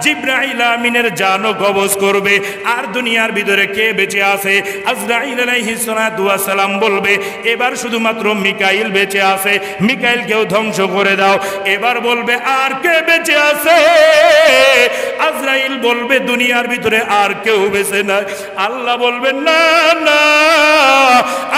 জিবরাইল আমিনের জানও কবজ করবে। আর দুনিয়ার ভিতরে কে বেঁচে আছে? আজরাইল আলাইহিস সালাতু ওয়াস সালাম বলবে এবার শুধুমাত্র মিকাইল বেঁচে আছে, মিকাইলকেও ধ্বংস করে দাও। এবার বলবে আর কে বেঁচে আছে? আজরাইল বলবে দুনিয়ার ভিতরে আর কেউ বেঁচে নাই। আল্লাহ বলবেন না না,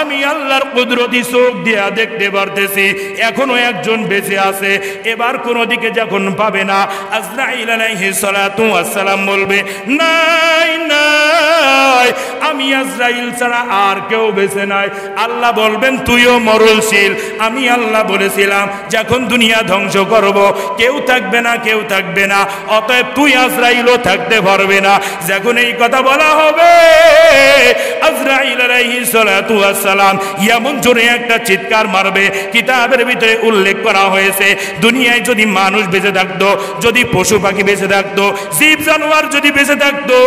আমি আল্লাহর কুদরতি চোখ দিয়া দেখতে পারতেছি এখনো একজন বেঁচে আছে। এবার কোন দিকে যখন পাবে না, আজরাইল আলাইহিস সালাতু ওয়াস সালাম বলবে নাই নাই, আমি আজরাইল ছাড়া আর কেউ বেঁচে নাই। আল্লাহ বলবেন তুইও মরণশীল। আমি আল্লাহ বলেছিলাম যখন দুনিয়া ধ্বংস করব কেউ থাকবে না, কেউ থাকবে না, অতএব তুই আজরাইলও থাকতে পারবে না। যখন এই কথা বলা হবে আজরাইল আলাইহিস সালাতু ওয়াস সালাম এমন জোরে একটা চিৎকার মারবে, কিতাবের ভিতরে উল্লেখ করা হয়েছে দুনিয়ায় যদি মানুষ বেঁচে থাকতো, যদি পশু পাখি বেঁচে থাকতো, জীব জানোয়ার যদি বেঁচে থাকতো,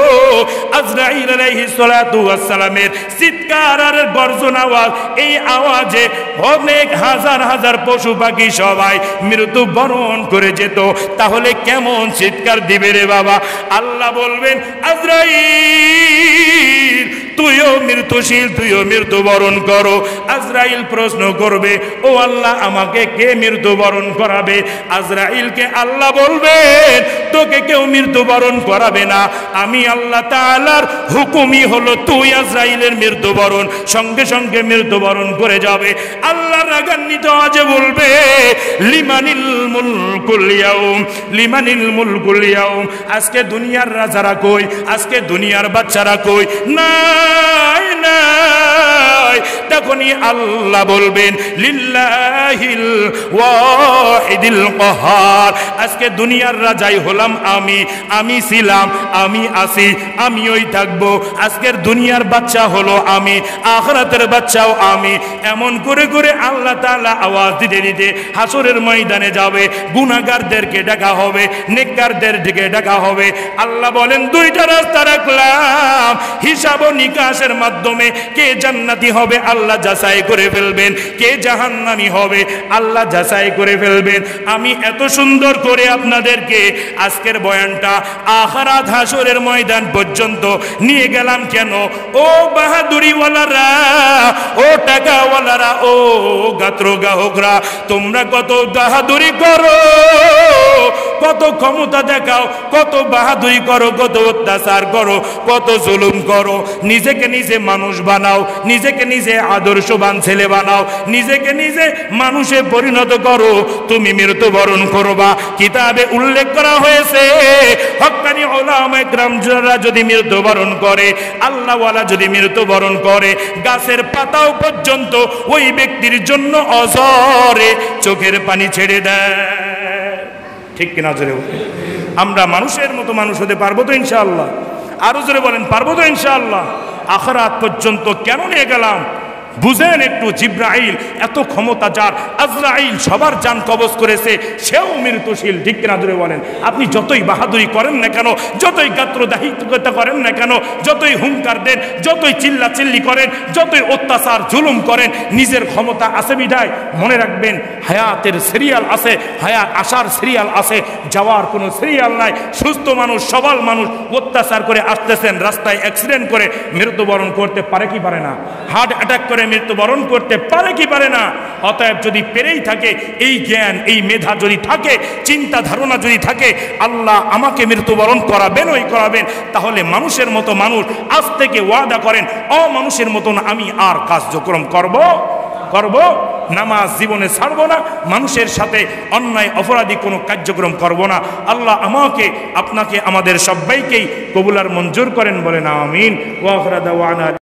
আজরাইল আলাইহিস সালাতু ওয়াস সালামের চিৎকার আর গর্জন আওয়াজ, এই আওয়াজে অনেক হাজার হাজার পশু পাখি সবাই মৃত্যু বরণ করে যেত। তাহলে কেমন চিৎকার দিবে রে বাবা? আল্লাহ বলবেন আজরাইল তুইও মৃত্যুশীল, তুইও মৃত্যুবরণ করো। আজরাইল প্রশ্ন করবে ও আল্লাহ আমাকে কে মৃত্যুবরণ করাবে? আজরাইলকে আল্লাহ বলবেন তোকে কেউ মৃত্যুবরণ করাবে না, আমি আল্লাহ তাআলার হুকুমই হলো তুই আজরাইলের মৃত্যুবরণ সঙ্গে সঙ্গে মৃত্যুবরণ করে যাবে। আল্লাহ রাগান্বিত আজে বলবে লিমানিল মুলকুল ইয়াউম, লিমানিল মুলকুল ইয়াউম, আজকে দুনিয়ার রাজারা কই? আজকে দুনিয়ার বাচ্চারা কই? নাই নাই। তখনই আল্লাহ বলবেন লিল্লাহিল ওয়াহিদিল কাহার, আজকে দুনিয়ার রাজাই হলাম আমি, আমি ছিলাম, আমি আছি, আমিই থাকবো। আজকের দুনিয়ার বাচ্চা হলো আমি, আখিরাতের বাচ্চাও আমি। এমন করে করে আল্লাহ তাআলা আওয়াজ দিতে দিতে হাসরের ময়দানে যাবে। গুনাহগারদেরকে ডাকা হবে, নেককারদের দিকে ডাকা হবে। আল্লাহ বলেন দুইটা রাস্তা রাখলাম, হিসাব ও নিকাশের মাধ্যমে কে জান্নাতি হবে আল্লাহ যাচাই করে ফেলবেন, কে জাহান্নামী হবে আল্লাহ যাচাই করে ফেলবেন। আমি এত সুন্দর করে আপনাদেরকে আজকের বয়ানটা আখিরাত হাসরের ময়দান পর্যন্ত নিয়ে গেলাম কেন? ও বাহাদুরিওয়ালারা, ও টাকাওয়ালারা, ও গাত্র গ্রাহকরা, তোমরা কত বাহাদুরি করো, কত ক্ষমতা দেখাও, কত বাহাদুরি করো, কত অত্যাচার করো, কত জুলুম করো, নিজেকে নিজে মানুষ বানাও, নিজেকে নিজে আদর্শবান ছেলে বানাও, নিজেকে নিজে মানুষে পরিণত করো, তুমি মৃত্যুবরণ করবা। কিতাবে উল্লেখ করা হয়েছে হক্কানি উলামায়ে কেরাম যারা যদি মৃত্যুবরণ করে, আল্লাহওয়ালা যদি মৃত্যুবরণ করে, গাছের পাতাও পর্যন্ত ওই ব্যক্তির জন্য অজরে চোখের পানি ছেড়ে দেয়। ঠিক কিনা জোরে বলেন? আমরা মানুষের মতো মানুষ হতে পারবো তো ইনশাআল্লাহ? আরো জোরে বলেন পারবো তো ইনশাআল্লাহ? আখিরাত পর্যন্ত কেন নিয়ে গেলাম বুঝেন একটু। জিবরাইল এত ক্ষমতা যার, আজরাইল সবার জান কবজ করেছে, সেও মৃত্যুশীল। ঠিক কিনা জোরে বলেন? আপনি যতই বাহাদুরি করেন না কেন, যতই গাত্রদাহিকতা করেন না কেন, যতই হুঙ্কার দেন, যতই চিল্লা চিল্লি করেন, যতই অত্যাচার জুলুম করেন, নিজের ক্ষমতা আছে বিধায় মনে রাখবেন হায়াতের সিরিয়াল আছে, হায়াত আসার সিরিয়াল আছে, যাওয়ার কোনো সিরিয়াল নাই। সুস্থ মানুষ, সবল মানুষ অত্যাচার করে আসতেছেন, রাস্তায় অ্যাক্সিডেন্ট করে মৃত্যুবরণ করতে পারে কি পারে না? হার্ট অ্যাটাক করে মৃত্যুবরণ করতে পারে কি পারে না? অতএব যদি পেরেই থাকে, এই জ্ঞান, এই মেধা যদি থাকে, চিন্তা ধারণা যদি থাকে, আল্লাহ আমাকে মৃত্যুবরণ করাবেনই করাবেন, তাহলে মানুষের মতো মানুষ আজ থেকে ওয়াদা করেন অমানুষের মতন আমি আর কার্যক্রম করব। নামাজ জীবনে ছাড়বো না, মানুষের সাথে অন্যায় অপরাধী কোনো কার্যক্রম করব না। আল্লাহ আমাকে, আপনাকে, আমাদের সবাইকেই কবুল আর মঞ্জুর করেন, বলেন আমিন। ওয়া আখিরু দাওয়ানা।